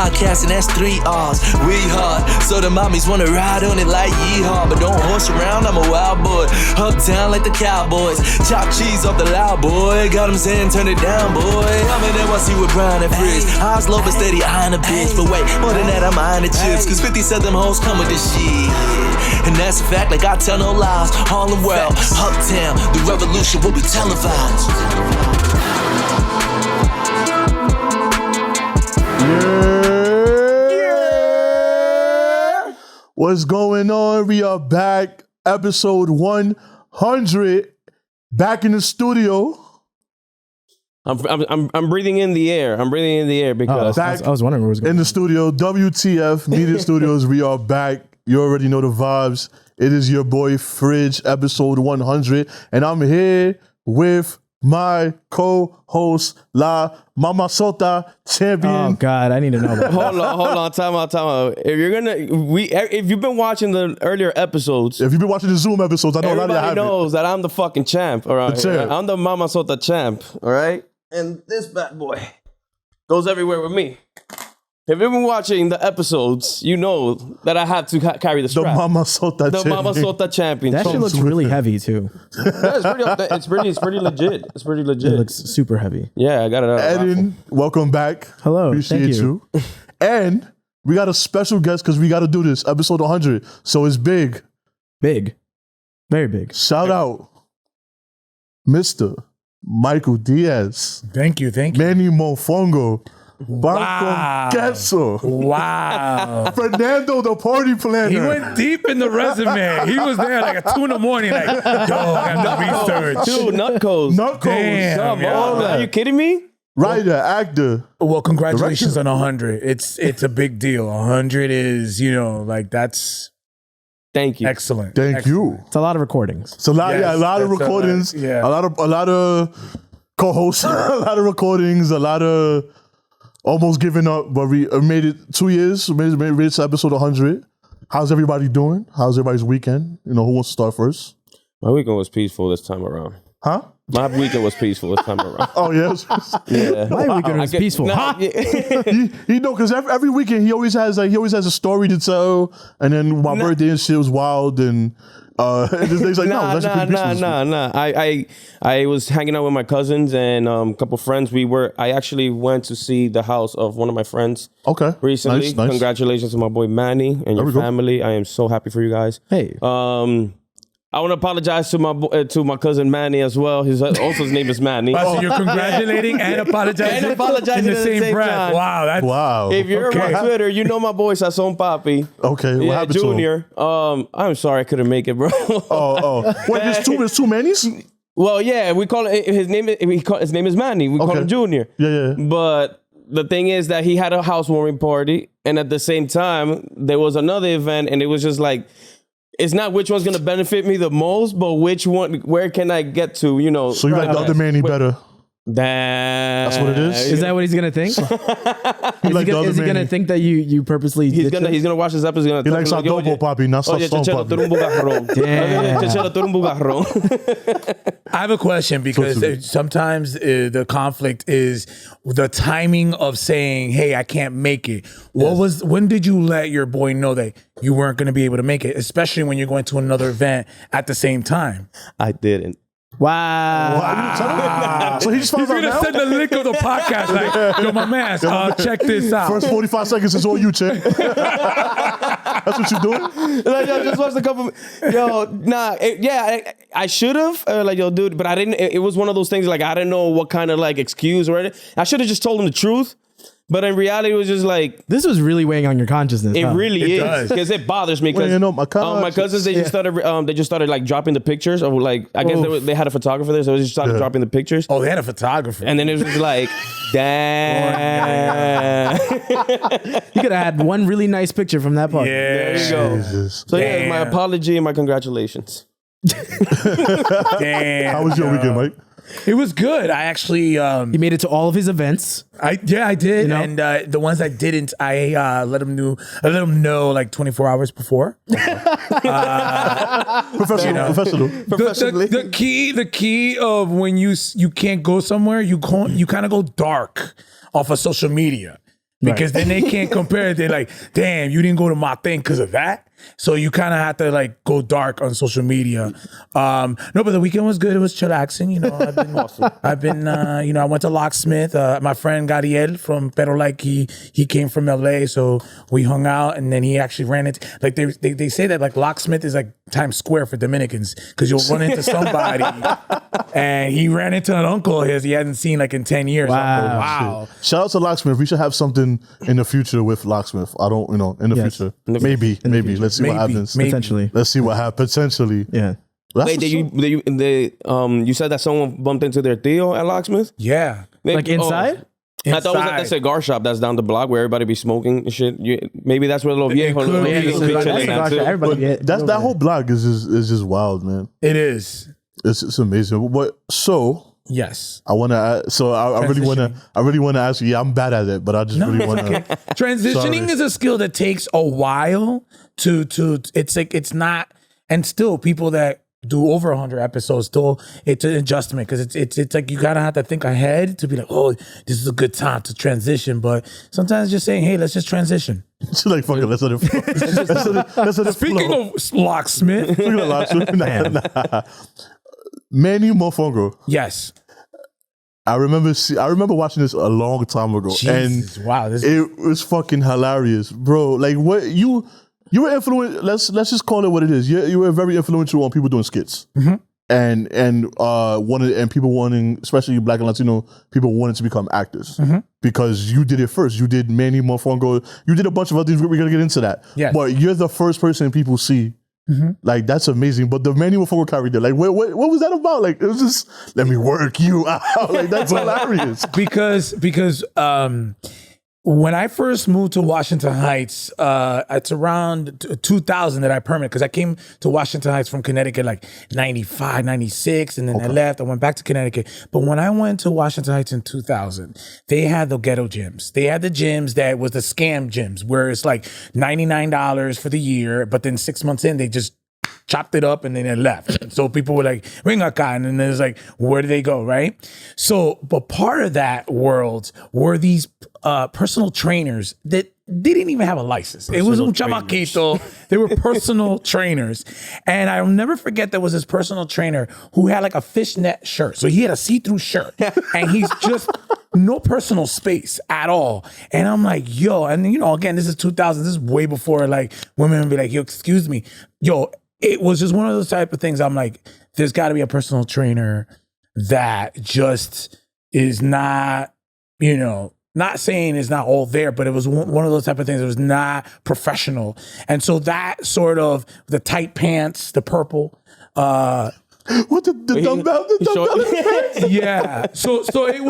Yerrrpodcast, and that's 3 R's. We hard, so the mommies wanna ride on it like yeehaw. But don't horse around, I'm a wild boy. Uptown like the Cowboys. Chop cheese off the loud boy. Got him saying turn it down, boy. I'm in NYC with Brian and Frizz. Eyes low but steady eyeing a bitch. But wait, more than that, I'm eyeing the chips. Cause 50 said them hoes come with this shit. And that's a fact, like I tell no lies. Harlem World, Uptown, the revolution will be televised. Yeah. What's going on? We are back, episode 100, back in the studio. I'm breathing in the air. I'm breathing in the air because Back I was wondering where it was going. in the studio, WTF Media Studios. We are back. You already know the vibes. It is your boy Fridge, episode 100, and I'm here with my co-host, La Mama Sota champion. Oh God, I need to know that. hold on, time out. If you've been watching the earlier episodes, If you've been watching the Zoom episodes, I know a lot of you everybody haven't. knows that I'm the fucking champ. All right, The champ. I'm the Mama Sota champ. All right, and this bad boy goes everywhere with me. If you've been watching the episodes, you know that I have to carry the The strap. Mama Sota The champion. Mama Sota champion. That shit looks really heavy too. It's pretty legit. It's pretty legit. It looks super heavy. Yeah, I got it. Eden, welcome back. Hello, Appreciate thank you. And we got a special guest because we got to do this, episode 100. So it's big. Big, very big. Shout out, Mr. Michael Diaz. Thank you. Manny Mofongo. Wow. Queso. Wow. Fernando, the party planner. He went deep in the resume. He was there like at 2 a.m, like, yo, I got the research. Dude, nutcos. Knuckles. Damn. Come Yeah. on, man. Are you kidding me? Writer, actor. Well, congratulations on 100. It's a big deal. 100 is, like that's Thank you. excellent. Thank you. It's a lot of recordings. It's a lot, Yes, a lot of that's a lot, recordings, yeah. a lot of co-hosts, a lot of recordings, a lot of almost giving up, but we made it 2 years. We made it to episode 100. How's everybody doing? How's everybody's weekend? Who wants to start first? My weekend was peaceful this time around. Huh? My weekend was peaceful this time around. Oh yes. Yeah. My weekend was peaceful. Nah, Huh? yeah. Because every weekend he always has a story to tell, and then my birthday and shit was wild, and he's like, no, that's pretty peaceful. Nah. I was hanging out with my cousins and a couple friends. I actually went to see the house of one of my friends. Okay. Recently. Nice. Congratulations to my boy Manny and your we go. family. I am so happy for you guys. Hey, I want to apologize to my cousin Manny as well. His name is Manny. Wow, so you're congratulating and apologizing, And apologizing in the same breath. time. Wow, that's Wow. If you're Okay. on Twitter, you know my boy Sazon Papi. Okay, what Yeah, happened to him? Junior. I'm sorry I couldn't make it, bro. Oh. Wait, there's two Mannies? Well, yeah, we call it his name is Manny. We call Okay. him Junior. Yeah. But the thing is that he had a housewarming party, and at the same time, there was another event, and it was just like, it's not which one's gonna benefit me the most, but where can I get to? So you like the other Manny better? That's what it is? is that what he's gonna think? You like the other Is he gonna Manny? think that you purposely? He's ditched gonna it? watch this episode. He's gonna He likes adobo, papi, not Oye, sazón, Chechelo, tú eres un bugarrón. Damn. Chechelo, tú eres un bugarrón. I have a question because sometimes the conflict is the timing of saying, "Hey, I can't make it." When did you let your boy know that you weren't going to be able to make it, especially when you're going to another event at the same time? I didn't. Wow. So he just found He's out gonna now? send the link of the podcast, like, "Yo, my man, check this out." First 45 seconds is all you, chick. That's what you're doing? Like, yo, just watched a couple. Yo, nah, I should have. Like, yo, dude, but I didn't. It was one of those things. Like, I didn't know what kind of like excuse or anything. I should have just told him the truth. But in reality, it was just like, This was really weighing on your consciousness. it huh? really It is, does. because it bothers me. Because Well, my my cousins, they just started like dropping the pictures of like, I guess they had a photographer there, so they just started dropping the pictures. Oh, they had a photographer. And then it was just like, damn. You could have had one really nice picture from that part. there you go. Jesus. So yeah, my Damn. apology and my congratulations. Damn. How was your weekend, Mike? It was good. I actually, He made it to all of his events. I did, You know? and the ones I didn't, I let them know like 24 hours before. Professional. The key of when you can't go somewhere, you kind of go dark off of social media. because then they can't compare it. They're like, damn, you didn't go to my thing because of that. So you kind of have to like go dark on social media. No, but the weekend was good. It was chillaxing. You know, I've been, you know, I went to Locksmith. My friend Gadiel from Pero Like, he came from LA, so we hung out, and then he actually ran into, like they say that like Locksmith is like Times Square for Dominicans, because you'll run into somebody, and he ran into an uncle of his he hadn't seen like in 10 years. Wow. Shout out to Locksmith. We should have something in the future with Locksmith. I don't, you know, in the future. Maybe. Let's see what happens. Potentially. Let's see what happens. Potentially. Yeah. That's Wait, you said that someone bumped into their Theo at Locksmith? Yeah. Like inside? I thought it was at the cigar shop that's down the block where everybody be smoking and shit. Maybe that's where Little Viejo could be. be chilling at too. Everybody But that whole block is just wild, man. It is. It's amazing. But so Yes. I want to. So I really want to ask you. Yeah, I'm bad at it, but I just really want to. Transitioning is a skill that takes a while to. It's like it's not, and still people that do over 100 episodes still it's an adjustment, because it's like you gotta have to think ahead to be like, oh, this is a good time to transition. But sometimes just saying, hey, let's just transition. It's like fucking. Let's let it flow. Let's let it Speaking flow. of Locksmith, Speaking of Locksmith, nah. Manny Mofongo. yes. I remember watching this a long time ago, Jesus, and wow, this it was fucking hilarious, bro. Like what you were influenced. Let's just call it what it is. You were very influential on people doing skits, and people wanting, especially Black and Latino people, wanting to become actors because you did it first. You did Manny Mofongo. You did a bunch of other things. We're gonna get into that. Yes. But you're the first person people see. Like that's amazing, but the Manny Mofongo character, like what was that about? Like it was just let me work you out. Like that's hilarious. because when I first moved to Washington Heights, it's around 2000 that I permanent, because I came to Washington Heights from Connecticut like 95, 96, and then I left. I went back to Connecticut. But when I went to Washington Heights in 2000, they had the ghetto gyms. They had the gyms that was the scam gyms, where it's like $99 for the year, but then 6 months in, they just chopped it up and then they left. And so people were like, ring a con, and then it's like, where do they go, right? So, but part of that world were these personal trainers that they didn't even have a license. It was un chamaquito. They were personal trainers. And I'll never forget there was this personal trainer who had like a fishnet shirt. So he had a see-through shirt and he's just no personal space at all. And I'm like, yo, and you know, again, this is 2000. This is way before like women would be like, yo, excuse me. Yo, it was just one of those type of things. I'm like, there's got to be a personal trainer that just is not, you know, not saying it's not all there, but it was one of those type of things that was not professional. And so that sort of the tight pants, the purple, What the dumbbell? The dumbbell? yeah. So it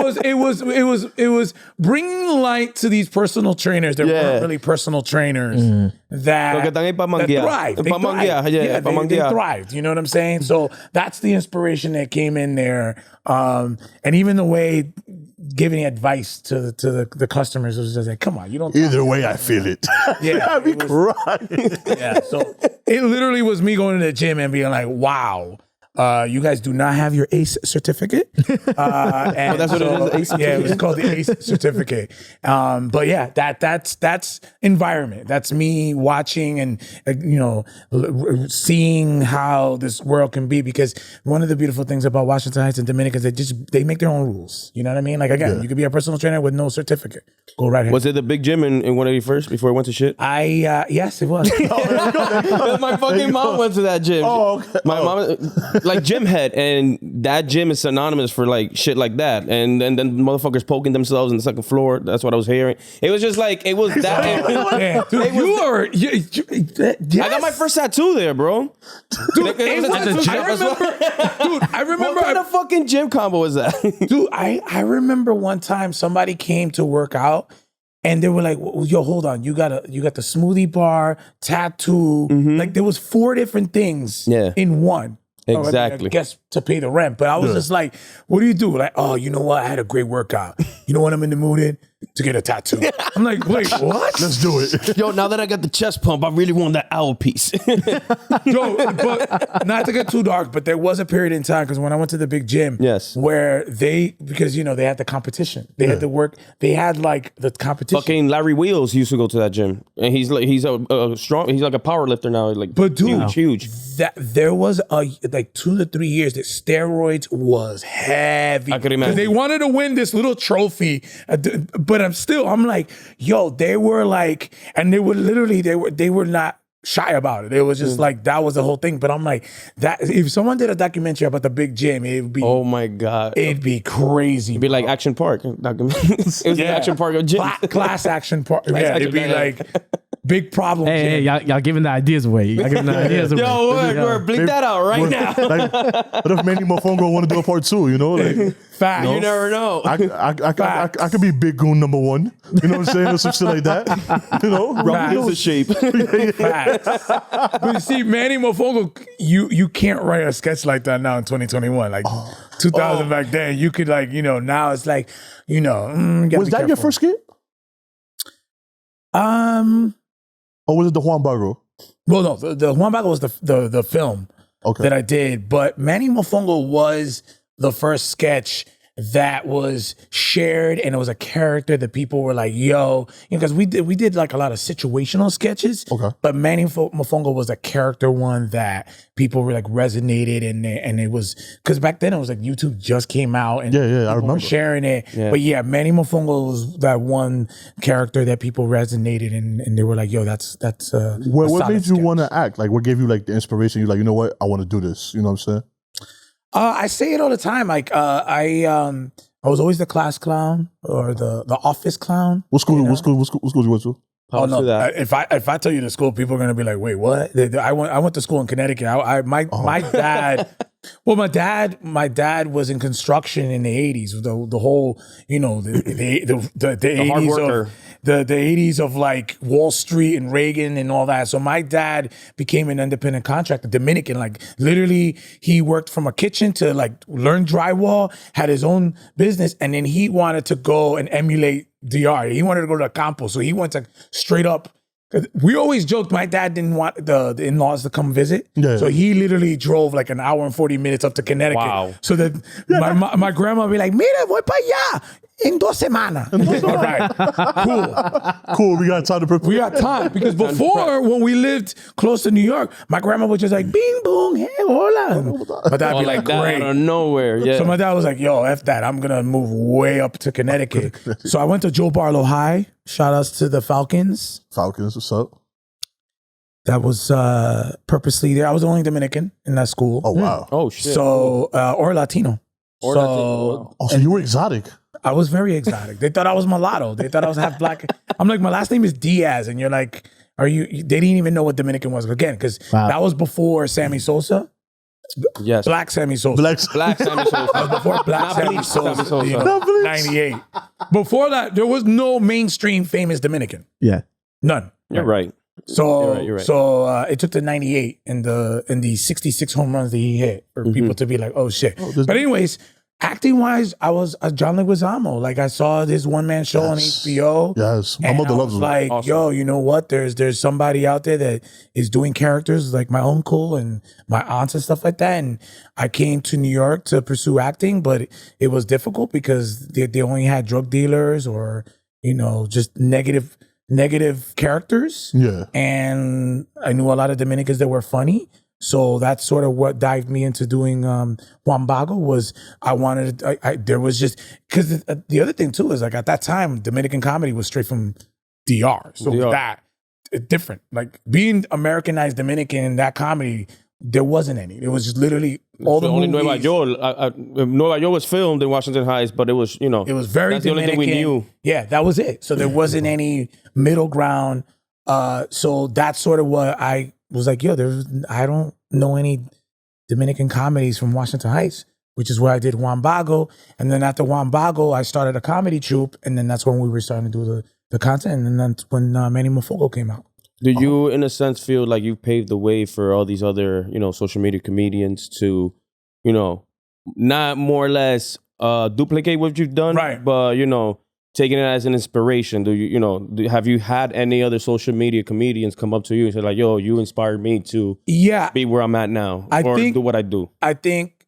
was bringing light to these personal trainers that weren't really personal trainers that thrived. They thrived. You know what I'm saying? So that's the inspiration that came in there, and even the way giving advice to the customers was just like, come on, you don't. Either way, I feel it. Yeah, I'd be crying. yeah. So it literally was me going to the gym and being like, wow. You guys do not have your ACE certificate. And that's what it is, ACE certificate? Yeah, it was called the ACE certificate. But yeah, that's environment. That's me watching and seeing how this world can be. Because one of the beautiful things about Washington Heights and Dominicans, they make their own rules. You know what I mean? Like again, you could be a personal trainer with no certificate. Go right ahead. Was it the big gym in 181st before it went to shit? Yes, it was. My fucking mom went to that gym. Oh, okay. My mom, like gym head, and that gym is synonymous for like shit like that. And then motherfuckers poking themselves in the second floor. That's what I was hearing. It was just like it was that. Yeah, dude, I got my first tattoo there, bro. Dude, I remember. What kind of fucking gym combo was that? Dude, I remember one time somebody came to work out and they were like, yo, hold on. You got the smoothie bar, tattoo. Like there was 4 different things in one. Exactly. I guess to pay the rent. But I was just like, what do you do? Like, oh, you know what? I had a great workout. You know what I'm in the mood in? to get a tattoo. I'm like, wait, what? Let's do it. Yo, now that I got the chest pump, I really want that owl piece. Yo, but not to get too dark, but there was a period in time because when I went to the big gym, Yes. where because they had the competition, they had to work, they had like the competition. Fucking Larry Wheels used to go to that gym, and he's a strong. He's like a power lifter now. Like, But dude, huge. That there was like 2 to 3 years that steroids was heavy. I could imagine. 'Cause they wanted to win this little trophy, but I'm like, yo, they were like, and they were literally, they were not shy about it. It was just like, that was the whole thing. But I'm like, that if someone did a documentary about the big gym, it would be, Oh my god, it'd be crazy. it'd be like Action Park. It was the Action Park of gym. Class action part. Yeah, action, it'd be yeah. like big problem. Hey, gym. y'all giving the ideas away. Y'all giving the ideas away. Yo, we're bleep that out right now. Like, what if Manny Mofongo want to do a part 2? You know, like Fact. You never know. I could be Big Goon number 1. You know what I'm saying, or some shit like that. You know, Facts. Wheels of shape. Facts. But you see, Manny Mofongo, you can't write a sketch like that now in 2021. Like 2000 back then, you could now it's like, you gotta Was be that your careful. first skit? Or was it the Juan Bago? Well, no, the Juan Bago was the film Okay. that I did, but Manny Mofongo was the first sketch that was shared, and it was a character that people were like, yo, because we did like a lot of situational sketches. Okay. But Manny Mofongo was a character one that people were like resonated, and it was because back then it was like YouTube just came out, and Yeah, I people were remember. sharing it. Yeah. But yeah, Manny Mofongo was that one character that people resonated, and they were like, yo, that's a What solid made you sketch. want to act? Like, what gave you like the inspiration? You're like, you know what? I want to do this. You know what I'm saying? I say it all the time. Like I was always the class clown or the office clown. What school? What school you went to? Oh no! to that. If I tell you the school, people are gonna be like, "Wait, what?" I went to school in Connecticut. My dad. Well, my dad was in construction in the 80s. The whole, the 80s hard worker. of the 80s of like Wall Street and Reagan and all that. So my dad became an independent contractor, Dominican. Like literally, he worked from a kitchen to like learn drywall, had his own business, and then he wanted to go and emulate DR. He wanted to go to the campo, so he went to straight up. We always joked my dad didn't want the in-laws to come visit. Yeah. So he literally drove like an hour and 40 minutes up to Connecticut. Wow. So that my grandma would be like, mira, voy para allá en 2 semanas. All right, cool. Cool. We got time to prepare. We got time. Because before, when we lived close to New York, my grandma was just like, bing, boom, hey, hola. But that'd be like, that great. out of nowhere. Yeah. So my dad was like, yo, F that. I'm going to move way up to Connecticut. So I went to Joe Barlow High. Shout outs to the Falcons. Falcons. What's up? That was purposely there. I was the only Dominican in that school. Oh wow. Oh shit. So, or Latino. Or so Latino. Oh, so you were exotic. I was very exotic. They thought I was mulatto. They thought I was half black. I'm like, my last name is Diaz. And you're like, are you? They didn't even know what Dominican was. Again, because that was before Sammy Sosa. Yes. Black Sammy Sosa. Black. Black Sammy Sosa. Before Black Not Sammy bleached Sosa. Sammy Sosa. You know, Not bleached. 98. Before that, there was no mainstream famous Dominican. Yeah. None. You're right. So You're right. so it took the 98 and the 66 home runs that he hit for people to be like, oh shit. But anyways, acting wise, I was a John Leguizamo. Like I saw this one man show on HBO. Yes. My And mother I loves was him. like, Awesome. yo, you know what? There's somebody out there that is doing characters like my uncle and my aunts and stuff like that. And I came to New York to pursue acting, but it was difficult because they only had drug dealers or, just negative characters. Yeah. And I knew a lot of Dominicans that were funny. So that's sort of what dived me into doing Juan Bago was there was just, because the other thing too is like at that time, Dominican comedy was straight from DR. So DR. that, different. Like being Americanized Dominican in that comedy, there wasn't any. It was just literally all the only movies. Nueva York was filmed in Washington Heights, but it was, It was very that's the only Dominican. thing we knew. Yeah, that was it. So there wasn't any middle ground. So that's sort of what I was like, I don't know any Dominican comedies from Washington Heights, which is where I did Juan Bago. And then after Juan Bago, I started a comedy troupe. And then that's when we were starting to do the content. And then that's when Manny Mofongo came out. Do you, in a sense, feel like you paved the way for all these other, social media comedians to, not more or less duplicate what you've done, Right. but, taking it as an inspiration? Have you had any other social media comedians come up to you and say like, yo, you inspired me to be where I'm at now or do what I do? I think,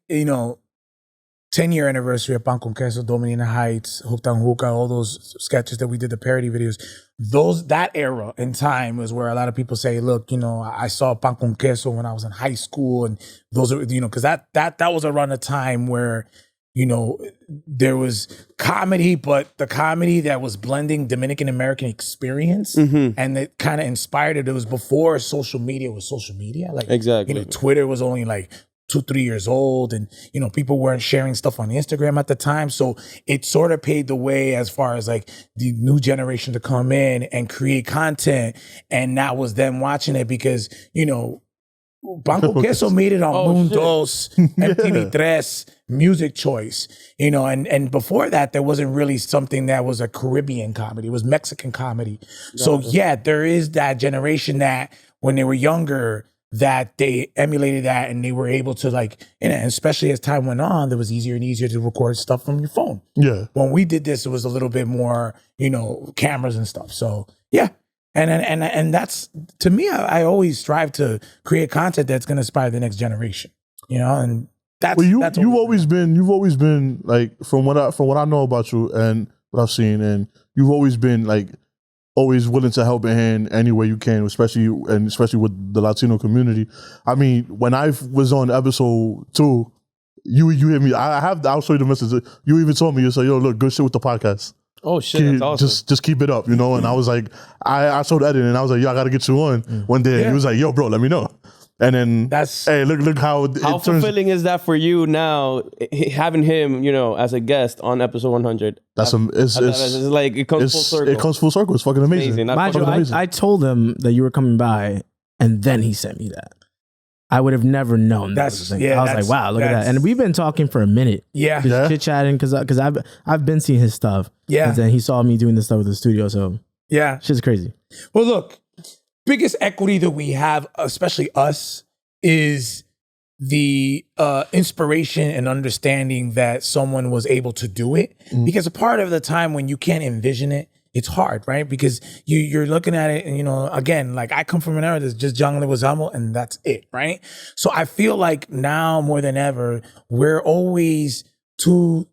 10-year anniversary of Pan Con Queso, Dominina Heights, Hooked on Hookah, all those sketches that we did, the parody videos, that era in time was where a lot of people say, look, I saw Pan Con Queso when I was in high school, and those are, because that was around a time where, there was comedy, but the comedy that was blending Dominican American experience, and it kind of inspired it. It was before social media was social media. Like, exactly. Twitter was only like 2-3 years old, and people weren't sharing stuff on Instagram at the time, so it sort of paved the way as far as like the new generation to come in and create content, and that was them watching it because Banco Queso made it on Mundos, MTV3, Music Choice, and before that there wasn't really something that was a Caribbean comedy, it was Mexican comedy. So yeah, there is that generation that when they were younger that they emulated that and they were able to like, and especially as time went on, it was easier and easier to record stuff from your phone. Yeah. When we did this, it was a little bit more, cameras and stuff. So yeah. And that's, to me, I always strive to create content that's going to inspire the next generation, and that's, you've always been like, from what I know about you and what I've seen, and you've always been like, always willing to help a hand any way you can, especially with the Latino community. I mean, when I was on episode 2, you hit me. I'll show you the message. You even told me, you said, yo, look, good shit with the podcast. Oh shit, that's awesome. Just keep it up, And I was like, I showed Eden and I was like, yo, I gotta get you on one day. And he was like, yo, bro, let me know. And then look how fulfilling is that for you now, having him, as a guest on episode 100. It's like it comes full circle. It comes full circle. It's fucking amazing. I told him that you were coming by, and then he sent me that. I would have never known that was a thing. I was like, wow, look at that. And we've been talking for a minute. Yeah. Just chit-chatting because I've been seeing his stuff. Yeah. And then he saw me doing this stuff with the studio. So yeah, shit's crazy. Well, look, biggest equity that we have, especially us, is the inspiration and understanding that someone was able to do it. Because a part of the time when you can't envision it, it's hard, right? Because you're looking at it and, again, like I come from an era that's just John Leguizamo and that's it, right? So I feel like now more than ever, we're always 2-3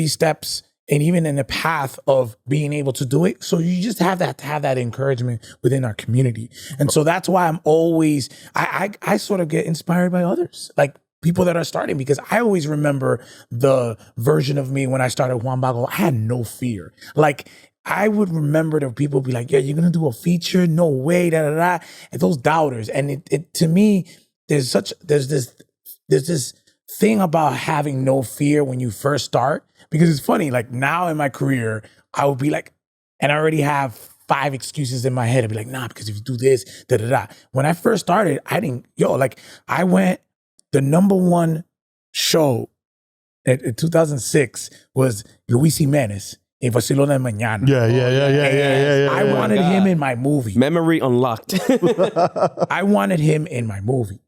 steps and even in the path of being able to do it. So you just have to have that encouragement within our community. And so that's why I'm always, I sort of get inspired by others, like people that are starting, because I always remember the version of me when I started Juan Bago. I had no fear. Like, I would remember the people be like, yeah, you're going to do a feature? No way, da, da, da. And those doubters. And it to me, there's this thing about having no fear when you first start, because it's funny, like now in my career, I would be like, and I already have 5 excuses in my head. I'd be like, nah, because if you do this, da, da, da. When I first started, I went, the #1 show in 2006 was Luis Jimenez. In Barcelona Mañana. Yeah. I wanted him in my movie. Memory unlocked. I wanted him in my movie.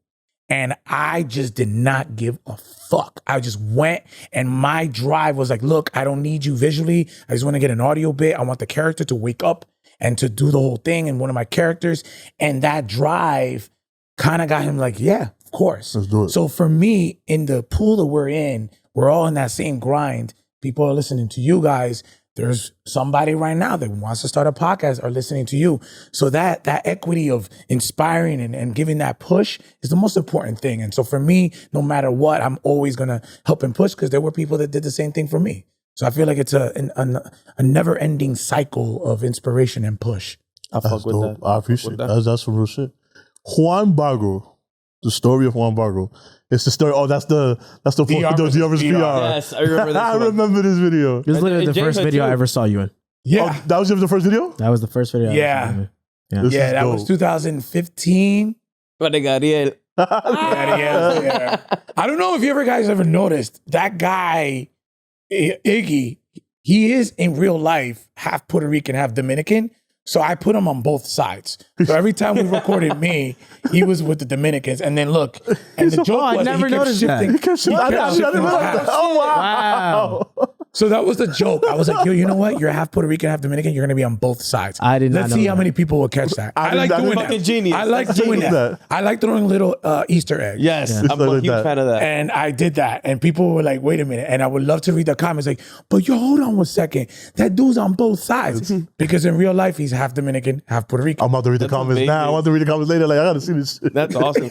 And I just did not give a fuck. I just went, and my drive was like, look, I don't need you visually. I just want to get an audio bit. I want the character to wake up and to do the whole thing and one of my characters. And that drive kind of got him like, yeah, of course. Let's do it. So for me, in the pool that we're in, we're all in that same grind. People are listening to you guys. There's somebody right now that wants to start a podcast or listening to you. So that equity of inspiring and giving that push is the most important thing. And so for me, no matter what, I'm always going to help and push, because there were people that did the same thing for me. So I feel like it's a never-ending cycle of inspiration and push. I fuck with that. I appreciate that. That's some real shit. Juan Bago, the story of Juan Bago. It's the story. Oh, that's the Yerrr's PR. Yes, I remember that. I remember this video. It was literally the first video I ever saw you in. Yeah. Oh, that was the first video? That was the first video. Yeah. That was 2015. But Gabriel. Yeah. I don't know if you guys ever noticed, that guy, Iggy, he is in real life half Puerto Rican, half Dominican. So I put him on both sides. So every time we recorded me, he was with the Dominicans. And then look, and the joke was I never noticed that. Oh, wow. So that was the joke. I was like, yo, you know what? You're half Puerto Rican, half Dominican. You're going to be on both sides. I did not Let's know see that. how many people will catch that. I like doing that. Fucking genius. I like doing that. I like throwing little Easter eggs. Yes, I'm a huge fan of that. And I did that. And people were like, wait a minute. And I would love to read the comments like, but yo, hold on 1 second. That dude's on both sides. Because in real life, he's half Dominican, half Puerto Rican. I'm about to read the comments now. I'm about to read the comments later. Like, I got to see this shit. That's awesome.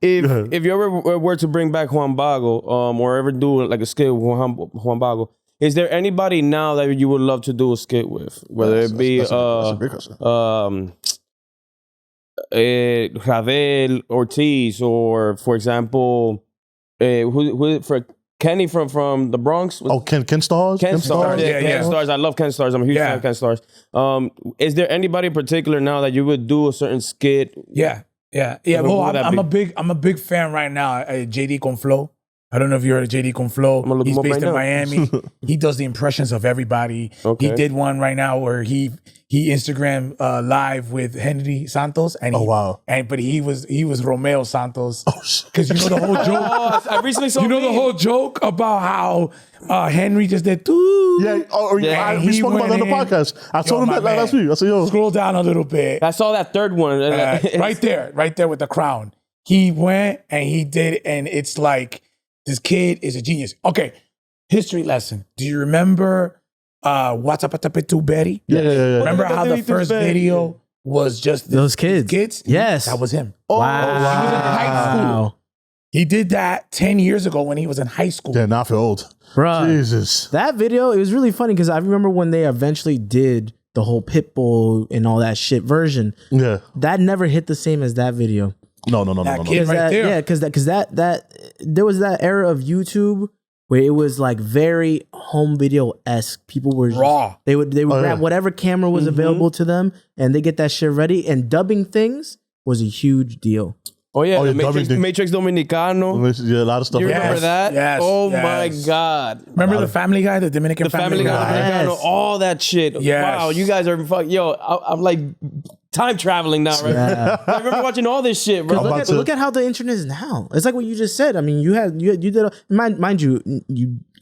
If you ever were to bring back Juan Bago, or ever do like a skit with Juan Bago, is there anybody now that you would love to do a skit with? Whether it be that's a great question. Ravel Ortiz, or for example, who for Kenny from the Bronx? Oh, Ken Stars? Ken Stars. Yeah. Ken Stars. I love Ken Stars. I'm a huge fan of Ken Stars. Is there anybody in particular now that you would do a certain skit? Yeah. Well, I'm a big fan right now. JD Conflo. I don't know if you heard of JD Conflo. He's based in Miami. He does the impressions of everybody. Okay. He did one right now where he Instagram live with Henry Santos, and but he was Romeo Santos. Oh shit! Because you know the whole joke. I recently saw. The whole joke about how Henry just did. We spoke about that on the podcast. I told him that last week. I said, yo, scroll down a little bit. I saw that third one right there with the crown. He went and he did, and it's like, this kid is a genius. Okay, history lesson. Do you remember What's Up to Betty? Yeah. Remember how the first video was just those kids? Yes. That was him. Wow. He was in high school. He did that 10 years ago when he was in high school. Yeah, now I feel old. Bruh. Jesus. That video, it was really funny because I remember when they eventually did the whole Pitbull and all that shit version. Yeah. That never hit the same as that video. No. Kid right there. Yeah, because that there was that era of YouTube where it was like very home video-esque. People were raw. They would grab whatever camera was available to them and they get that shit ready. And dubbing things was a huge deal. Oh yeah, Matrix Dominicano. Yeah, a lot of stuff. You remember that? Yes. My God. Remember the Family Guy, the Dominican Family Guy? Dominicano, all that shit. Yes. Wow, you guys are I'm like time traveling now, right? Yeah. I remember watching all this shit, bro. Look at how the internet is now. It's like what you just said. I mean, you did mind you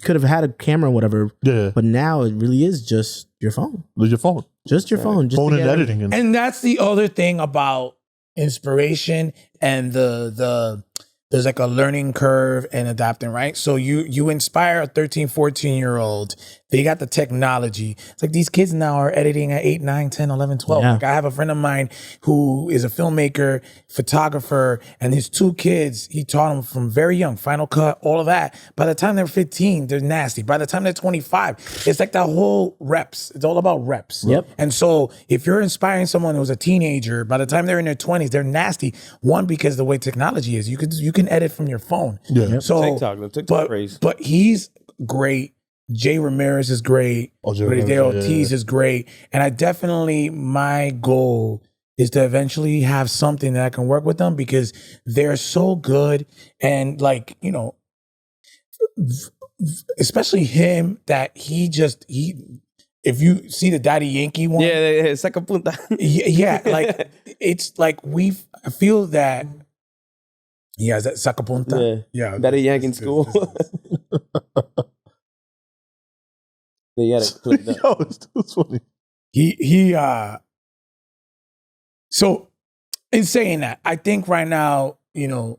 could have had a camera or whatever. Yeah. But now it really is just your phone. Your phone. Just your phone. Just phone and editing. And that's the other thing about inspiration and there's like a learning curve and adapting, right? So you inspire a 13, 14-year-old. They got the technology. It's like these kids now are editing at 8, 9, 10, 11, 12. Yeah. Like I have a friend of mine who is a filmmaker, photographer, and his 2 kids, he taught them from very young, Final Cut, all of that. By the time they're 15, they're nasty. By the time they're 25, it's like that whole reps. It's all about reps. Yep. And so if you're inspiring someone who's a teenager, by the time they're in their 20s, they're nasty. One, because the way technology is, you can edit from your phone. Yeah. So TikTok craze. But he's great. Jay Ramirez is great. Ortiz is great. And I definitely, my goal is to eventually have something that I can work with them because they're so good. And like, especially him, that he if you see the Daddy Yankee one. Yeah, saca punta. Yeah, like, it's like I feel that he has that sacapunta. Yeah. Daddy Yankee in school. It's funny. So in saying that, I think right now, the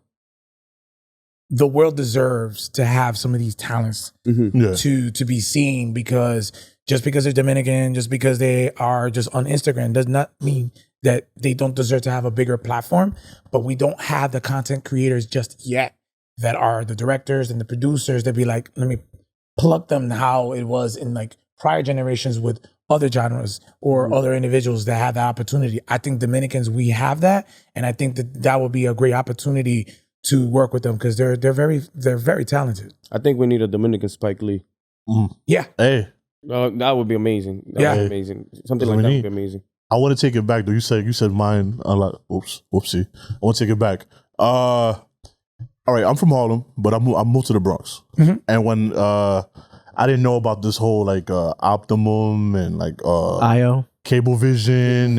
world deserves to have some of these talents to be seen, because just because they're Dominican, just because they are just on Instagram does not mean that they don't deserve to have a bigger platform. But we don't have the content creators just yet that are the directors and the producers that be like, let me plug them how it was in like prior generations with other genres or other individuals that have that opportunity. I think Dominicans, we have that. And I think that would be a great opportunity to work with them because they're very talented. I think we need a Dominican Spike Lee. Yeah. Hey. That would be amazing. That would be amazing. Something like that would be amazing. I want to take it back though. You said mine. I'm like, whoopsie. I want to take it back. All right, I'm from Harlem, but I moved to the Bronx. Mm-hmm. And when I didn't know about this whole like Optimum and like IO, Cablevision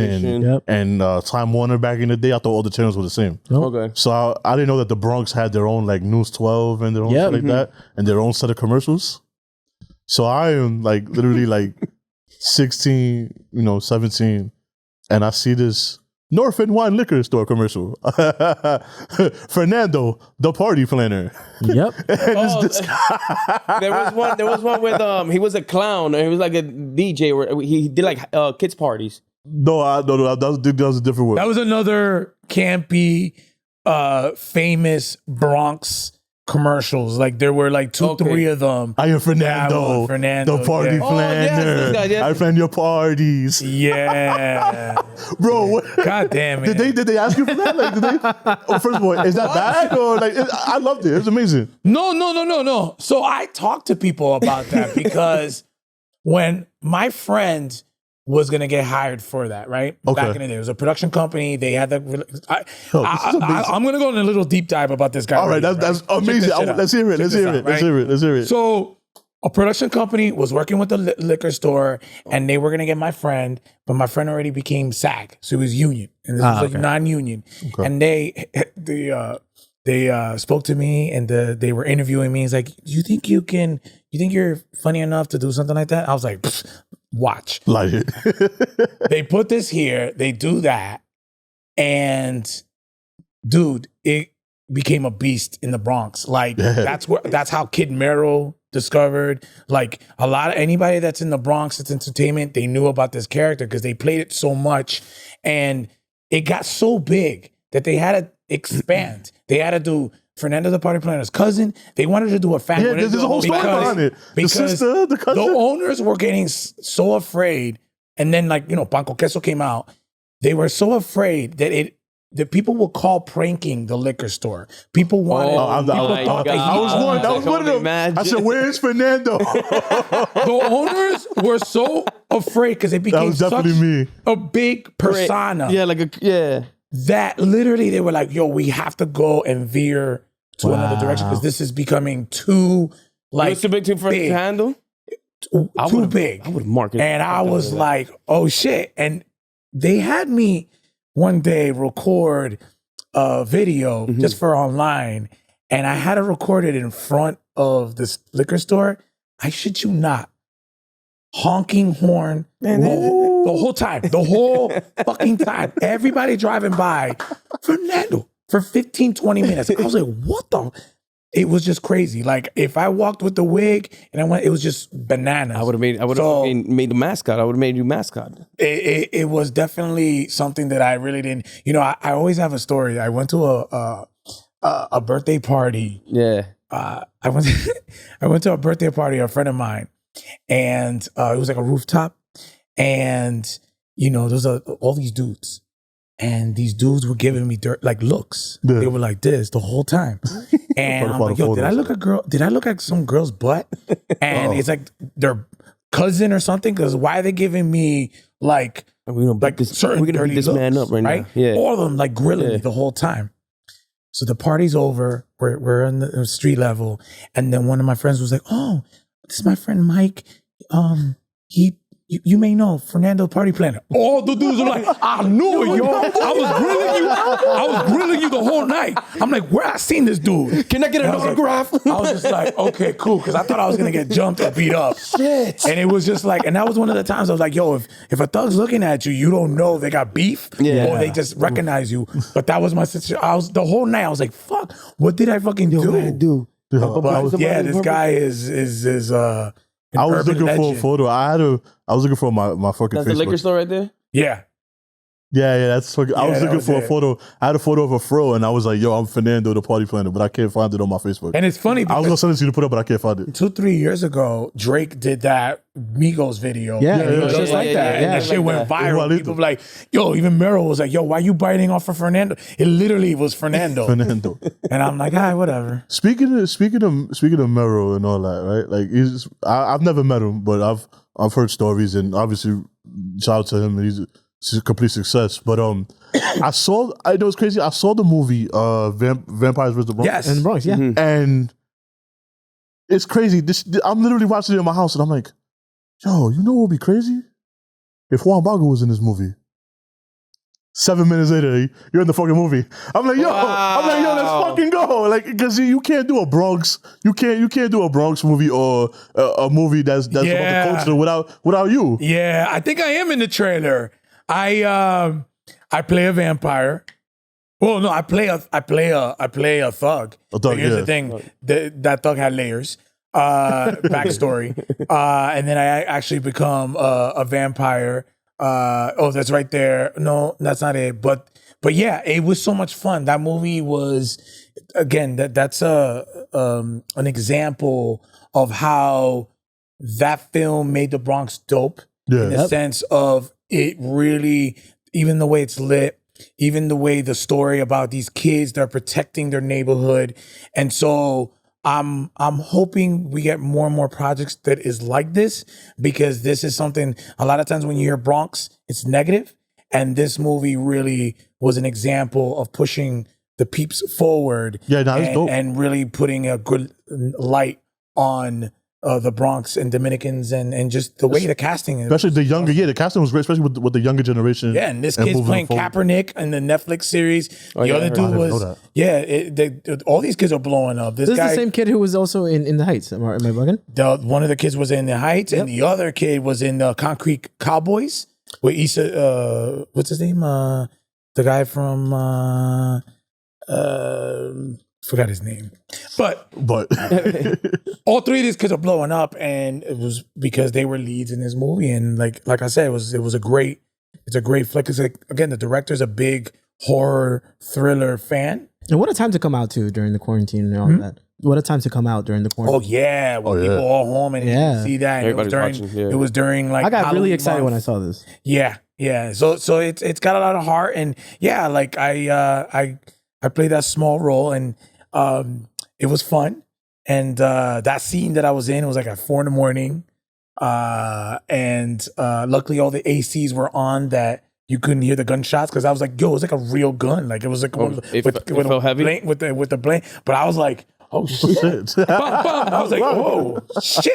and Time Warner back in the day, I thought all the channels were the same. Nope. Okay. So I didn't know that the Bronx had their own like News 12 and their own shit like that, and their own set of commercials. So I am like literally like 16, 17, and I see this North End Wine Liquor Store commercial. Fernando, the party planner. Yep. There was one with he was a clown. He was like a DJ where he did like kids parties. No, that was a different one. That was another campy, famous Bronx commercials. Like there were like 3 of them. I am Fernando, the party planner. Yes. I plan your parties. Yeah. Bro, what? God damn it. Did they ask you for that? Like, did they? First of all, is that bad or like? I loved it. It was amazing. No. So I talked to people about that because when my friend was gonna get hired for that, right? Okay. Back in the day, it was a production company. They had I'm gonna go in a little deep dive about this guy. All right, that's amazing. Let's hear it. Let's hear it. So a production company was working with the liquor store, and they were gonna get my friend, but my friend already became SAG, so he was union, and this was like non-union, and they spoke to me, and they were interviewing me. He's like, you think you're funny enough to do something like that? I was like, watch. Like it. They put this here, they do that, and dude, it became a beast in the Bronx. Like that's how Kid Mero discovered. Like anybody that's in the Bronx, it's entertainment, they knew about this character because they played it so much, and it got so big that they had to expand. They had to do Fernando the Party Planner's cousin. They wanted to do a family. Yeah, there's a whole story behind it. The sister, the cousin. The owners were getting so afraid. And then Banco Queso came out. They were so afraid that people would call pranking the liquor store. People wanted. I was one of them. I said, "Where's Fernando?" The owners were so afraid because it became a big persona. Yeah, that literally they were like, "Yo, we have to go and veer to another direction because this is becoming too too big to handle." Too big. I would mark it. And I was like, oh shit. And they had me one day record a video just for online. And I had to record it in front of this liquor store. I shit you not. Honking horn the whole time. The whole fucking time. Everybody driving by. Fernando. For 15, 20 minutes. I was like, what the? It was just crazy. Like if I walked with the wig and I went, it was just bananas. I would have made the mascot. I would have made you mascot. It was definitely something that I really didn't. I always have a story. I went to a birthday party. Yeah. I went to a birthday party of a friend of mine, and it was like a rooftop, and there's all these dudes. And these dudes were giving me looks. Yeah. They were like this the whole time. And I'm like, yo, did I look at some girl's butt? And it's like their cousin or something? Because why are they giving me we're gonna beat this man up right now. Yeah. All of them like grilling me the whole time. So the party's over. We're on the street level. And then one of my friends was like, oh, this is my friend Mike. You may know Fernando Party Planner. All the dudes are like, I knew it, yo. I was grilling you the whole night. I'm like, where I seen this dude? Can I get an autograph? I was just like, okay, cool. Because I thought I was going to get jumped or beat up. Shit. And it was just like, and that was one of the times I was like, yo, if a thug's looking at you, you don't know they got beef or they just recognize you. But that was my situation. The whole night, I was like, fuck, what did I fucking do? What did I do? This guy is I was looking for a photo. I was looking for my fucking That's Facebook. the liquor store right there? Yeah. Yeah, that's fucking. I was looking for a photo. I had a photo of a fro, and I was like, "Yo, I'm Fernando, the party planner," but I can't find it on my Facebook. And it's funny. I was gonna send it to you to put up, but I can't find it. 2-3 years ago, Drake did that Migos video. Just like that. And that shit went viral. People were like, "Yo," even Meryl was like, "Yo, why you biting off of Fernando?" It literally was Fernando. And I'm like, whatever. Speaking of Meryl and all that, right? Like I've never met him, but I've heard stories, and obviously shout out to him, and he's a complete success. But I know it's crazy. I saw the movie Vampires vs. the Bronx. Yes, in the Bronx, yeah. Mm-hmm. And it's crazy. I'm literally watching it in my house, and I'm like, yo, you know what would be crazy? If Juan Bago was in this movie. 7 minutes later, you're in the fucking movie. I'm like, yo, let's fucking go. Like, because you can't do a Bronx, you can't do a Bronx movie or a movie that's about the culture without you. Yeah, I think I am in the trailer. I play a vampire. Well, no, I play a thug. Here's the thing: that thug had layers, backstory, and then I actually become a vampire. That's right there. No, that's not it. But yeah, it was so much fun. That movie was, again, that's an example of how that film made the Bronx dope in the sense of it really, even the way it's lit, even the way the story about these kids that are protecting their neighborhood. And so I'm hoping we get more and more projects that is like this, because this is something, a lot of times when you hear Bronx, it's negative. And this movie really was an example of pushing the peeps forward and really putting a good light on the Bronx and Dominicans and just the way the casting is. Especially the younger, the casting was great, especially with the younger generation. Yeah, and this kid's playing Kaepernick in the Netflix series. The other dude was, all these kids are blowing up. This guy, is the same kid who was also in The Heights. Am I bugging? One of the kids was in The Heights, and the other kid was in the Concrete Cowboys with Issa, what's his name? The guy from, forgot his name, but all three of these kids are blowing up, and it was because they were leads in this movie. And like I said, it was a great flick. It's like, again, the director's a big horror thriller fan. And what a time to come out to during the quarantine and all that. What a time to come out during the quarantine. Oh yeah, when people all home and you see that. Everybody's It was during like I got Halloween really excited month. when I saw this. Yeah. So it's got a lot of heart, and yeah, like I played that small role, and it was fun. And that scene that I was in, it was like at 4 a.m. And luckily all the ACs were on that you couldn't hear the gunshots, because I was like, yo, it was like a real gun. Like it was like it felt heavy with the blank. But I was like, oh shit. Bum, bum. I was like, whoa, shit.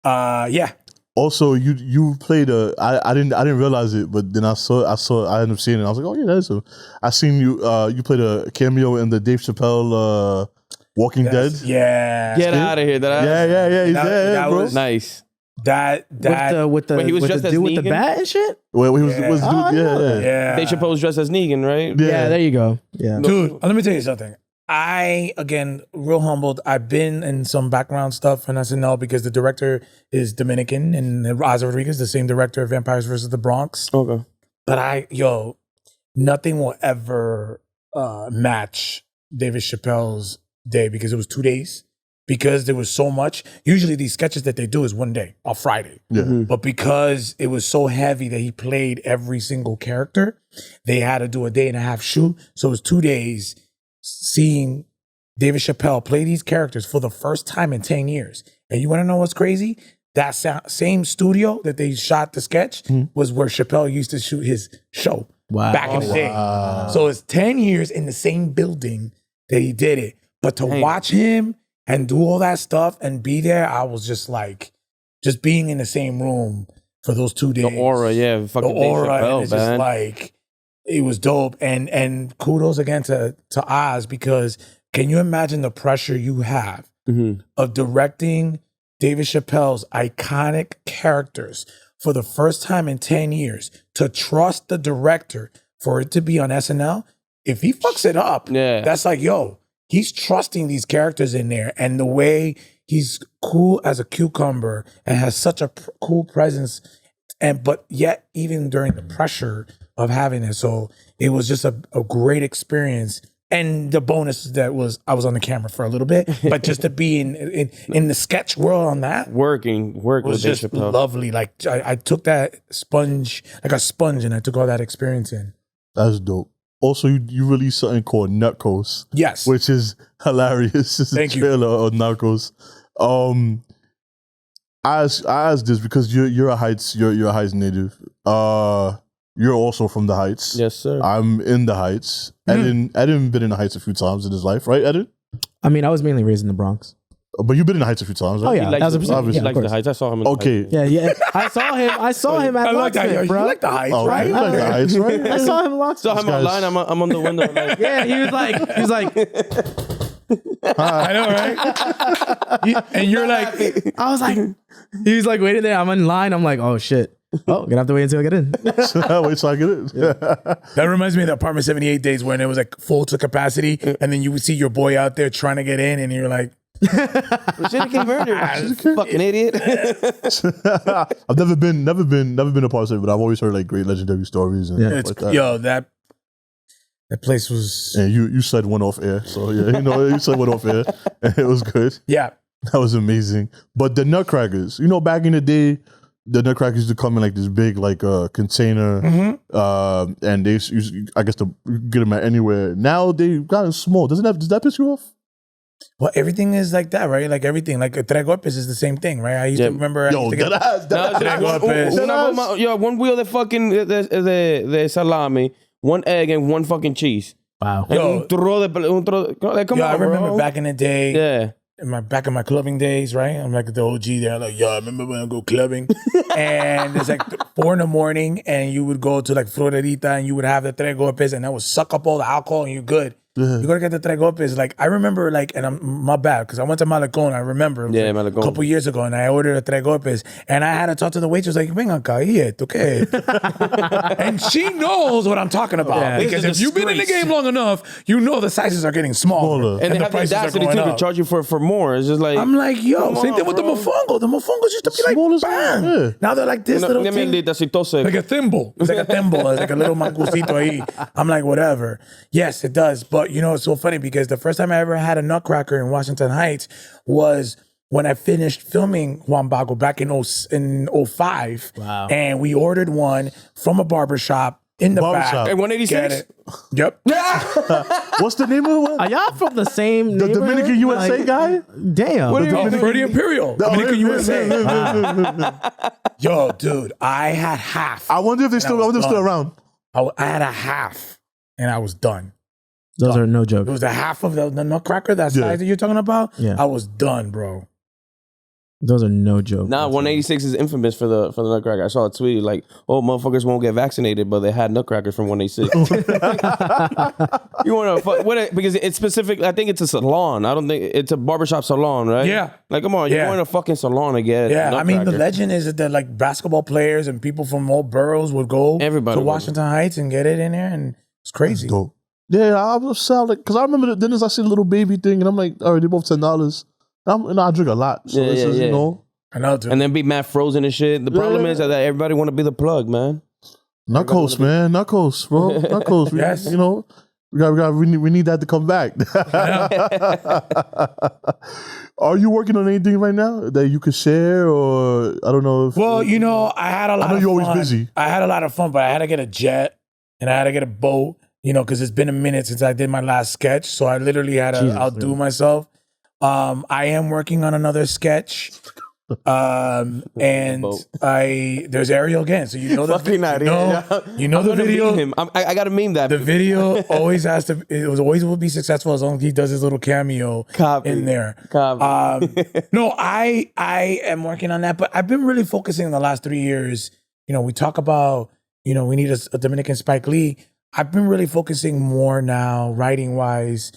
Yeah. Also, you played I didn't realize it, but then I ended up seeing it. I was like, oh yeah, that's him. I seen you played a cameo in the Dave Chappelle Walking Dead. Yeah. Get out of here. Yeah. He's there, bro. Was nice. Wait, he was dressed as Negan with the bat and shit. Well, he was yeah. Dave Chappelle was dressed as Negan, right? Yeah, there you go. Yeah, dude. Let me tell you something. I, again, real humbled. I've been in some background stuff and SNL because the director is Dominican, and Oz Rodriguez, the same director of Vampires vs. the Bronx. Okay. But nothing will ever match David Chappelle's day, because it was 2 days. Because there was so much. Usually these sketches that they do is one day, on Friday. Yeah. Mm-hmm. But because it was so heavy that he played every single character, they had to do a 1.5-day shoot. So it was 2 days seeing David Chappelle play these characters for the first time in 10 years. And you want to know what's crazy? That same studio that they shot the sketch was where Chappelle used to shoot his show back in the day. So it's 10 years in the same building that he did it. But to watch him and do all that stuff and be there, I was just like, just being in the same room for those 2 days. The aura, fucking the aura, Dave Chappelle, and it's just like, it was dope. And kudos again to Oz, because can you imagine the pressure you have of directing David Chappelle's iconic characters for the first time in 10 years, to trust the director for it to be on SNL? If he fucks it up, that's like, yo, he's trusting these characters in there, and the way he's cool as a cucumber and has such a cool presence, but yet even during the pressure of having it. So it was just a great experience. And the bonus that was, I was on the camera for a little bit, but just to be in the sketch world on that, working was with just lovely. Like I took that sponge, like a sponge, and I took all that experience in. That's dope. Also, you released something called Narcos. Yes. Which is hilarious. It's a trailer of Narcos. I asked this because you're a Heights native. You're also from the Heights. Yes, sir. I'm in the Heights. Eden been in the Heights a few times in his life, right, Eden? I mean, I was mainly raised in the Bronx. But you've been in the Heights a few times, right? Oh, yeah. He likes, Obviously. he likes the Heights. I saw him in the Okay. Heights. Yeah. I saw him at Locksmith, bro. You like the Heights, Oh, right? you like the Heights, right? I saw him at Locksmith. Saw him online. I'm on the window. Like, Yeah, he was like, I know, right? And you're like, I was like, he was like waiting there. I'm in line. I'm like, oh shit. Oh, gonna have to wait until I get in. Wait till I get it. that reminds me of the Apartment 78 days when it was like full to capacity, and then you would see your boy out there trying to get in, and you're like, Should've came earlier. Fucking idiot. I've never been a part of it, but I've always heard like great legendary stories and stuff like that. yo, that place was. And you said one off air, so yeah, you said one off air, and it was good. Yeah. That was amazing. But the Nutcrackers, back in the day, the Nutcrackers used to come in like this big like container, and they used, I guess, to get them at anywhere. Now they've gotten small. Does that piss you off? Well, everything is like that, right? Like everything, like Tres Golpes is the same thing, right? I used to remember. Yo, one wheel of fucking the salami, one egg, and one fucking cheese. Wow. And un tro like, come on, I remember bro. back in the day. Yeah. Back in my clubbing days, right? I'm like the OG there. Like, yo, I remember when I go clubbing, and it's like 4 a.m, and you would go to like Florerita, and you would have the Tres Golpes, and that would suck up all the alcohol, and you're good. You gotta get the Tres Golpes. Like I remember, like, and I'm my bad because I went to Malecón. I remember, it was like a couple years ago, and I ordered a Tres Golpes, and I had to talk to the waitress like, "Venga acá, okay?" And she knows what I'm talking about because if you've been in the game long enough, you know the sizes are getting smaller, and they the have the prices are audacity going too to up. charge you for more. It's just like I'm like, yo, same thing with the mofongo. The mofongos used to be Small like, as bang. yeah. Now they're like this little thing. Like a thimble. It's like a thimble. It's like a little mangucito ahí. I'm like, whatever. Yes, it does. But it's so funny because the first time I ever had a nutcracker in Washington Heights was when I finished filming Juan Bago back in 05. Wow. And we ordered one from a barbershop in the back. At 186? Get it? Yep. What's the name of the one? Are y'all from the same The Dominican USA guy? Damn. What are you- Freddie Imperial. Dominican USA. Yo, dude, I had half. I wonder if they're still around. I had a half and I was done. Those are no joke. It was a half of the nutcracker, that size that you're talking about. Yeah. I was done, bro. Those are no joke. Nah, 186 is infamous for the Nutcracker. I saw a tweet like, "Oh, motherfuckers won't get vaccinated, but they had Nutcrackers from 186." You want to because it's specific. I think it's a salon. I don't think it's a barbershop salon, right? Yeah. Like, come on, you're going to a fucking salon to get. Yeah, I mean, the Nutcracker. legend is that like basketball players and people from all boroughs would go Everybody to would. Washington Heights and get it in there, and it's crazy. Dope. Yeah, I was sad because I remember then I see the little baby thing, and I'm like, all right, they're both $10. I drink a lot, so Yeah, this is I know, dude. And then be mad frozen and shit. The problem is that everybody want to be the plug, man. Knuckles, man, Knuckles, bro, Knuckles. Yes. We need that to come back. Are you working on anything right now that you could share, or I don't know? Well, I had a lot. I know of you're always fun. busy. I had a lot of fun, but I had to get a jet and I had to get a boat. Because it's been a minute since I did my last sketch, so I literally had to outdo myself. I am working on another sketch. And there's Ariel again. So the Fucking not, the video. Him. I gotta meme that. The video always has to. It always will be successful as long as he does his little cameo in there. No, I am working on that, but I've been really focusing in the last 3 years. We talk about we need a Dominican Spike Lee. I've been really focusing more now, writing wise,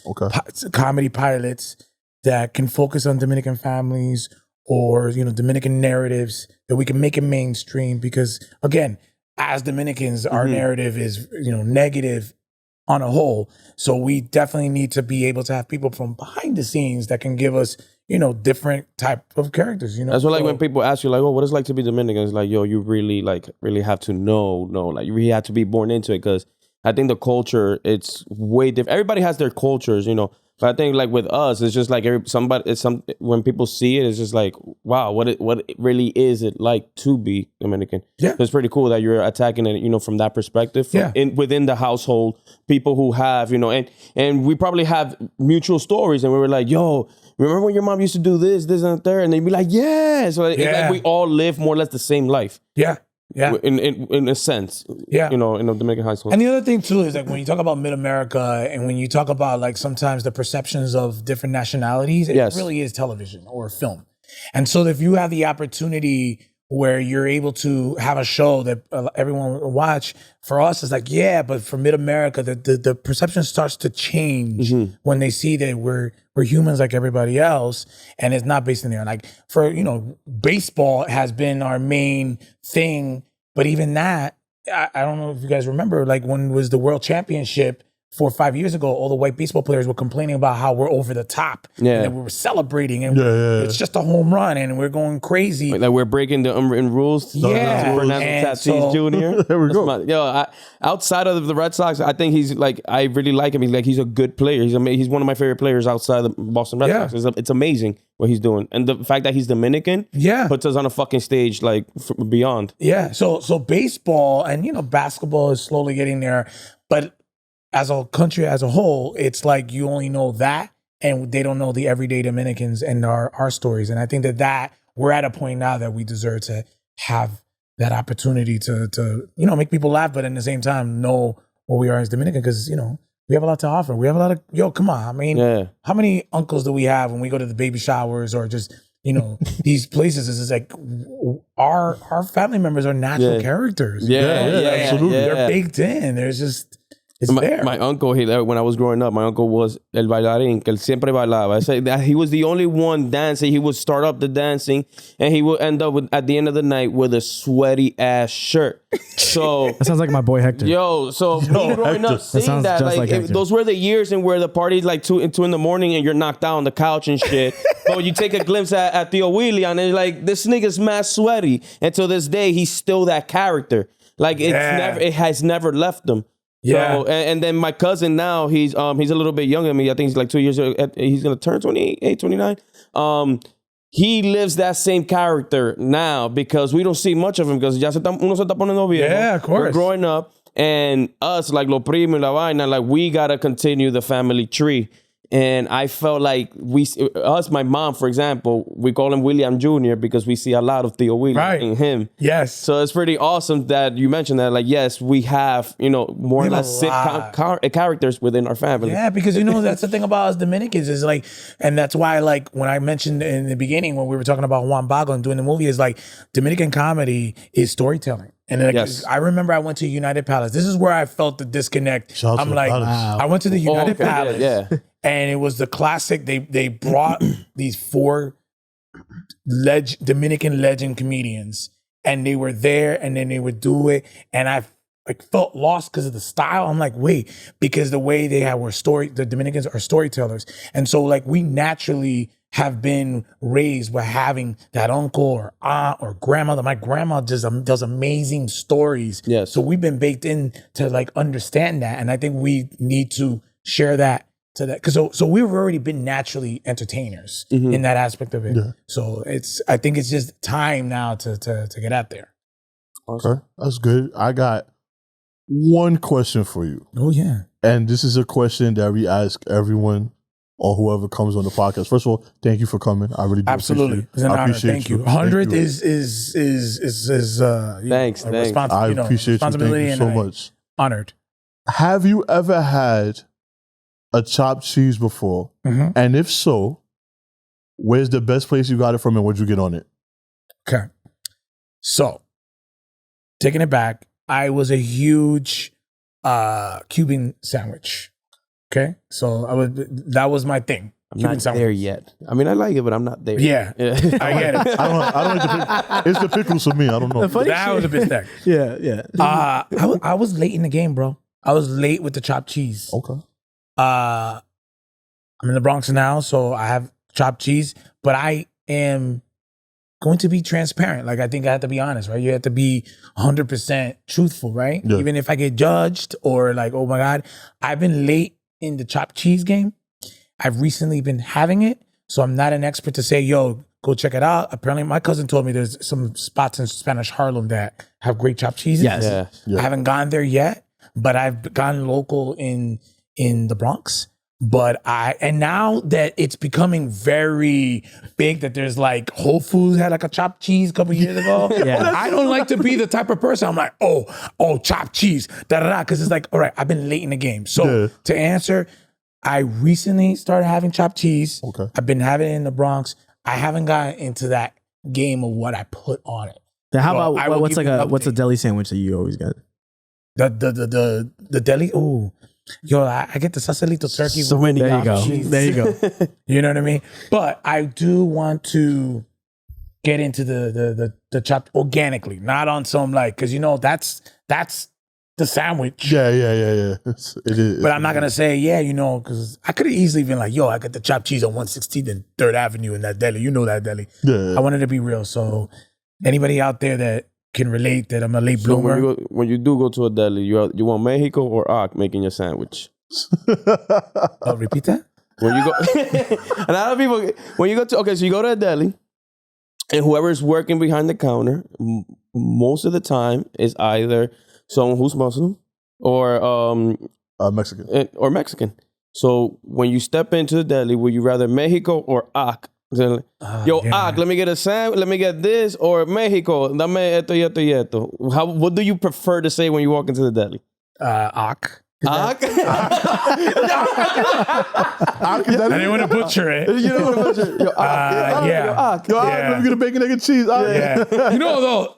comedy pilots that can focus on Dominican families or Dominican narratives that we can make it mainstream. Because again, as Dominicans, our narrative is negative on a whole. So we definitely need to be able to have people from behind the scenes that can give us different type of characters. That's what, like, when people ask you, like, "Oh, what is it like to be Dominican?" It's like, yo, you really have to know, like, you really have to be born into it, because I think the culture, it's way different. Everybody has their cultures, But I think, like, with us, it's just like when people see it, it's just like, wow, what it really is it like to be Dominican? Yeah, so it's pretty cool that you're attacking it, from that perspective. Within the household, people who have, and we probably have mutual stories, and we were like, yo, remember when your mom used to do this and that, and they'd be like, yeah. So it's like we all live more or less the same life. Yeah. Yeah. In a sense. Yeah. You know, in the Dominican high school. And the other thing too is like when you talk about mid-America and when you talk about like sometimes the perceptions of different nationalities, it really is television or film. And so if you have the opportunity where you're able to have a show that everyone will watch, for us it's like, yeah, but for mid-America, the perception starts to change when they see that we're humans like everybody else, and it's not based in there. Like for, you know, baseball has been our main thing, but even that, I don't know if you guys remember, like when it was the World Championship 4 or 5 years ago, all the white baseball players were complaining about how we're over the top. Yeah. And that we were celebrating and it's just a home run and we're going crazy. Like we're breaking the unwritten rules. Yeah. Fernando And Tatis so- Jr. There we go. Outside of the Red Sox, I think he's like, I really like him. He's a good player. He's one of my favorite players outside of the Boston Red Sox. It's amazing what he's doing. And the fact that he's Dominican puts us on a fucking stage like beyond. Yeah. So baseball and, you know, basketball is slowly getting there. But as a country as a whole, it's like you only know that and they don't know the everyday Dominicans and our stories. And I think that we're at a point now that we deserve to have that opportunity to you know, make people laugh, but at the same time know what we are as Dominican, because, you know, we have a lot to offer. We have a lot of, come on. I mean, how many uncles do we have when we go to the baby showers or just, you know, these places? It's like our family members are natural characters. Absolutely. They're baked in. There's just... My uncle, when I was growing up, my uncle was el bailarín, que él siempre bailaba. I say that he was the only one dancing. He would start up the dancing, and he would end up at the end of the night with a sweaty ass shirt. So that sounds like my boy Hector. Me growing up, seeing that, like those were the years in where the party's like 2 in the morning, and you're knocked out on the couch and shit. But when you take a glimpse at Theo Willie, and it's like, this nigga's mad sweaty, and to this day he's still that character. Like it has never left him. Yeah. So, and then my cousin now, he's a little bit younger than me. I think he's like 2 years. He's gonna turn 28, 29. He lives that same character now because we don't see much of him because uno se está poniendo viejo. Yeah, of course. We're growing up, and us, like lo primo y la vaina, like we gotta continue the family tree. And I felt like my mom, for example, we call him William Jr. because we see a lot of Theo Willie in him. Yes. So it's pretty awesome that you mentioned that. Like, yes, we have, you know, more or less characters within our family. Yeah, because, you know, that's the thing about us Dominicans is like, and that's why, like, when I mentioned in the beginning when we were talking about Juan Bago and doing the movie, is like Dominican comedy is storytelling. And like, I remember I went to United Palace. This is where I felt the disconnect. I'm like, I went to the United Palace. And it was the classic. They brought these 4 Dominican legend comedians, and they were there, and then they would do it, and I like felt lost because of the style. I'm like, wait, because the way they the Dominicans are storytellers, and so like we naturally have been raised with having that uncle or aunt or grandmother. My grandma just does amazing stories. Yes. So we've been baked in to like understand that, and I think we need to share that. To that, because so we've already been naturally entertainers in that aspect of it. Yeah. So I think it's just time now to get out there. Awesome. Okay, that's good. I got one question for you. Oh yeah, and this is a question that we ask everyone or whoever comes on the podcast. First of all, thank you for coming. I really do absolutely. It's an honor. Thank you. 100 is thanks. I appreciate you. Thank you so much. Honored. Have you ever had a chopped cheese before? And if so, where's the best place you got it from and what'd you get on it? Okay. So, taking it back, I was a huge Cuban sandwich. Okay? So that was my thing. I'm not there yet. I mean, I like it, but I'm not there. Yeah. I get it. I don't like it's the pickles for me. I don't know. That was a bit thick. Yeah. I was late in the game, bro. I was late with the chopped cheese. Okay. I'm in the Bronx now, so I have chopped cheese, but I am going to be transparent. Like, I think I have to be honest, right? You have to be 100% truthful, right? Yeah. Even if I get judged or like, oh my God, I've been late in the chopped cheese game. I've recently been having it, so I'm not an expert to say, yo, go check it out. Apparently, my cousin told me there's some spots in Spanish Harlem that have great chopped cheeses. Yes. I haven't gone there yet, but I've gone local in the Bronx. But now that it's becoming very big, that there's like Whole Foods had like a chopped cheese a couple years ago. I don't like to be the type of person. I'm like, oh, chopped cheese, because it's like, all right, I've been late in the game. So to answer, I recently started having chopped cheese. Okay. I've been having it in the Bronx. I haven't gotten into that game of what I put on it. Then how about what's a deli sandwich that you always get? The deli. Ooh. Yo, I get the Sausalito turkey. So many. There you go. There you go. You know what I mean? But I do want to get into the chopped organically, not on some like, because that's the sandwich. Yeah. It is. But I'm not gonna say because I could have easily been like, yo, I got the chopped cheese on 116th and 3rd Avenue in that deli. You know that deli. Yeah. I wanted to be real. So anybody out there that can relate that I'm a late bloomer. So when you do go to a deli, you want Mexico or Ak making your sandwich? Repeat that? When you go, a lot of people, when you go to, so you go to a deli, and whoever's working behind the counter, most of the time is either someone who's Muslim or Mexican. Or Mexican. So when you step into the deli, would you rather Mexico or Ak? Ak, let me get a sandwich, let me get this, or Mexico, dame esto y esto y esto. What do you prefer to say when you walk into the deli? Ak. Ak? I didn't want to butcher it. You don't want to butcher it. Ak, let me get a bacon, egg, and cheese. Though,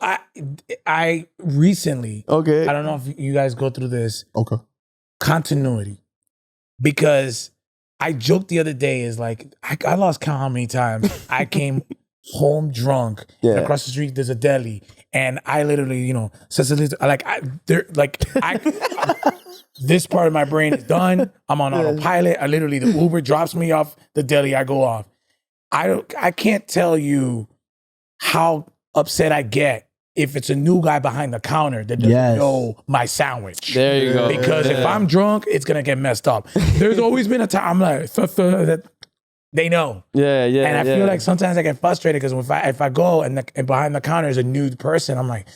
I recently, okay, I don't know if you guys go through this. Okay. Continuity. Because I joked the other day is like, I lost count how many times I came home drunk. And across the street, there's a deli. And I literally, this part of my brain is done. I'm on autopilot. The Uber drops me off the deli. I go off. I can't tell you how upset I get if it's a new guy behind the counter that doesn't know my sandwich. There you go. Because if I'm drunk, it's going to get messed up. There's always been a time I'm like, that they know. Yeah. And I feel like sometimes I get frustrated because if I go and behind the counner is a new person, I'm like,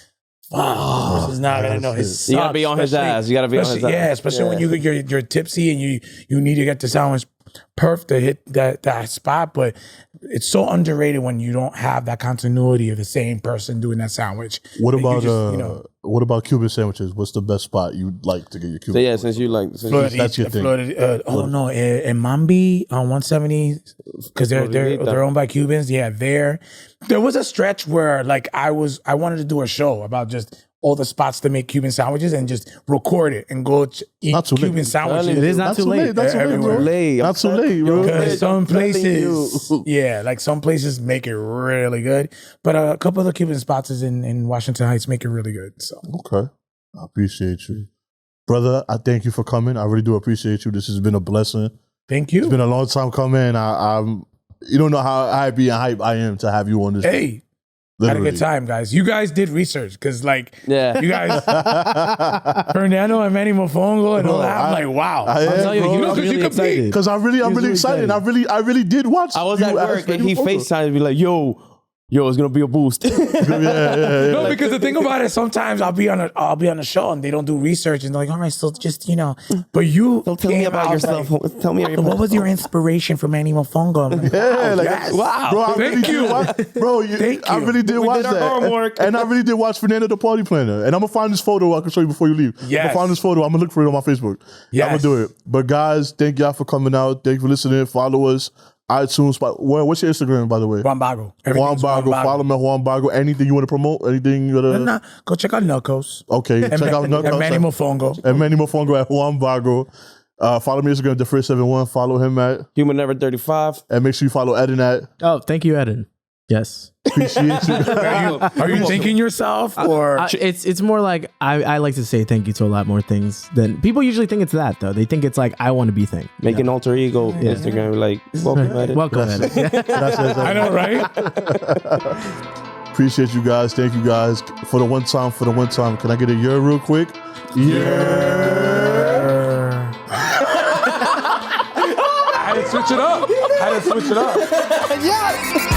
fuck, this is not going to know. You got to be on his ass. You got to be on his ass. Yeah, especially when you're tipsy and you need to get the sandwich perfect to hit that spot. But it's so underrated when you don't have that continuity of the same person doing that sandwich. What about Cuban sandwiches? What's the best spot you'd like to get your Cuban? So since you like, that's your thing. In Mambi on 170, because they're owned by Cubans. Yeah, there was a stretch where like I wanted to do a show about just all the spots to make Cuban sandwiches and just record it and go eat Cuban sandwiches. It is not too late. Not too late, bro. Because some places, like some places make it really good, but a couple of the Cuban spots in Washington Heights make it really good. So okay, I appreciate you, brother. I thank you for coming. I really do appreciate you. This has been a blessing. Thank you. It's been a long time coming. I'm you don't know how happy and hype I am to have you on this. Hey. Literally. Had a good time, guys. You guys did research because, you guys, Fernando and Manny Mofongo and all that. I'm like, wow. I'll tell you, I'm really excited because I'm really excited. I really did watch. I was at work and he FaceTimed me like, yo, it's gonna be a boost. No, because the thing about it, sometimes I'll be on a show and they don't do research and they're like, all right, so just but you don't tell me about yourself. Like, tell me what was your inspiration for Manny Mofongo? I'm like, wow, bro, I really did watch that, and I really did watch Fernando the Party Planner, and I'm gonna find this photo I can show you before you leave. I'm gonna find this photo. I'm gonna look for it on my Facebook. I'm gonna do it. But guys, thank y'all for coming out. Thank you for listening. Follow us. iTunes. What's your Instagram, by the way? Juan Bago. Juan Bago. Follow me, Juan Bago. Anything you want to promote? Anything you want to... Go check out Knuckles. Okay, check out Knuckles. And Manny Mofongo. And Manny Mofongo at Juan Bago. Follow me on Instagram, Dafridge71. Follow him at... Human Never 35. And make sure you follow Eden at... Oh, thank you, Eden. Yes. Appreciate you. Are you thinking yourself or it's more like I like to say thank you to a lot more things than people usually think it's that though. They think it's like I want to be thanked. Make an alter ego Instagram like welcome at it. Welcome at it. I know, right? Appreciate you guys. Thank you guys for the one time. Can I get a Yerrr real quick? Yerrr. I had to switch it up. Yes.